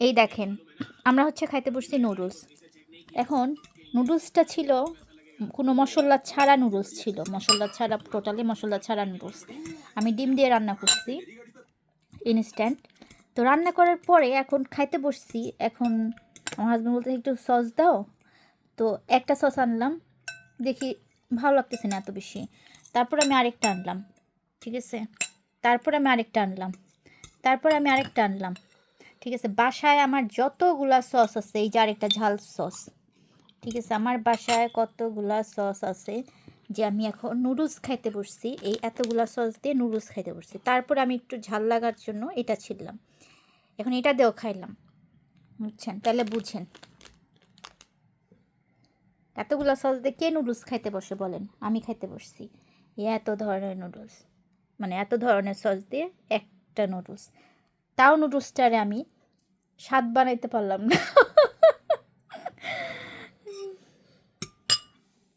এই দেখেন, আমরা হচ্ছে খাইতে বসছি নুডলস। এখন নুডলসটা ছিল কোনো মশলা ছাড়া নুডলস ছিল, মশলা ছাড়া, টোটালি মশলা ছাড়া নুডলস। আমি ডিম দিয়ে রান্না করছি ইনস্ট্যান্ট। তো রান্না করার পরে এখন খাইতে বসছি। এখন আমার হাজব্যান্ড বলতে একটু সস দাও, তো একটা সস আনলাম, দেখি ভালো লাগতেছে না এত বেশি। তারপর আমি আরেকটা আনলাম, ঠিক আছে, তারপর আমি আরেকটা আনলাম, তারপর আমি আরেকটা আনলাম, ঠিক আছে। বাসায় আমার যতগুলা সস আছে, এই যে আরেকটা ঝাল সস, ঠিক আছে, আমার বাসায় কতগুলা সস আছে যে আমি এখন নুডলস খাইতে বসছি, এই এতগুলা সস দিয়ে নুডলস খাইতে বসছি। তারপর আমি একটু ঝাল লাগার জন্য এটা ছিললাম, এখন এটা দিয়েও খাইলাম, বুঝছেন? তাহলে বুঝেন এতগুলা সস দিয়ে কে নুডলস খাইতে বসে বলেন? আমি খাইতে বসছি এত ধরনের নুডলস, মানে এত ধরনের সস দিয়ে একটা নুডলস। তাও নুডলসটারে আমি স্বাদ বানাইতে পারলাম না।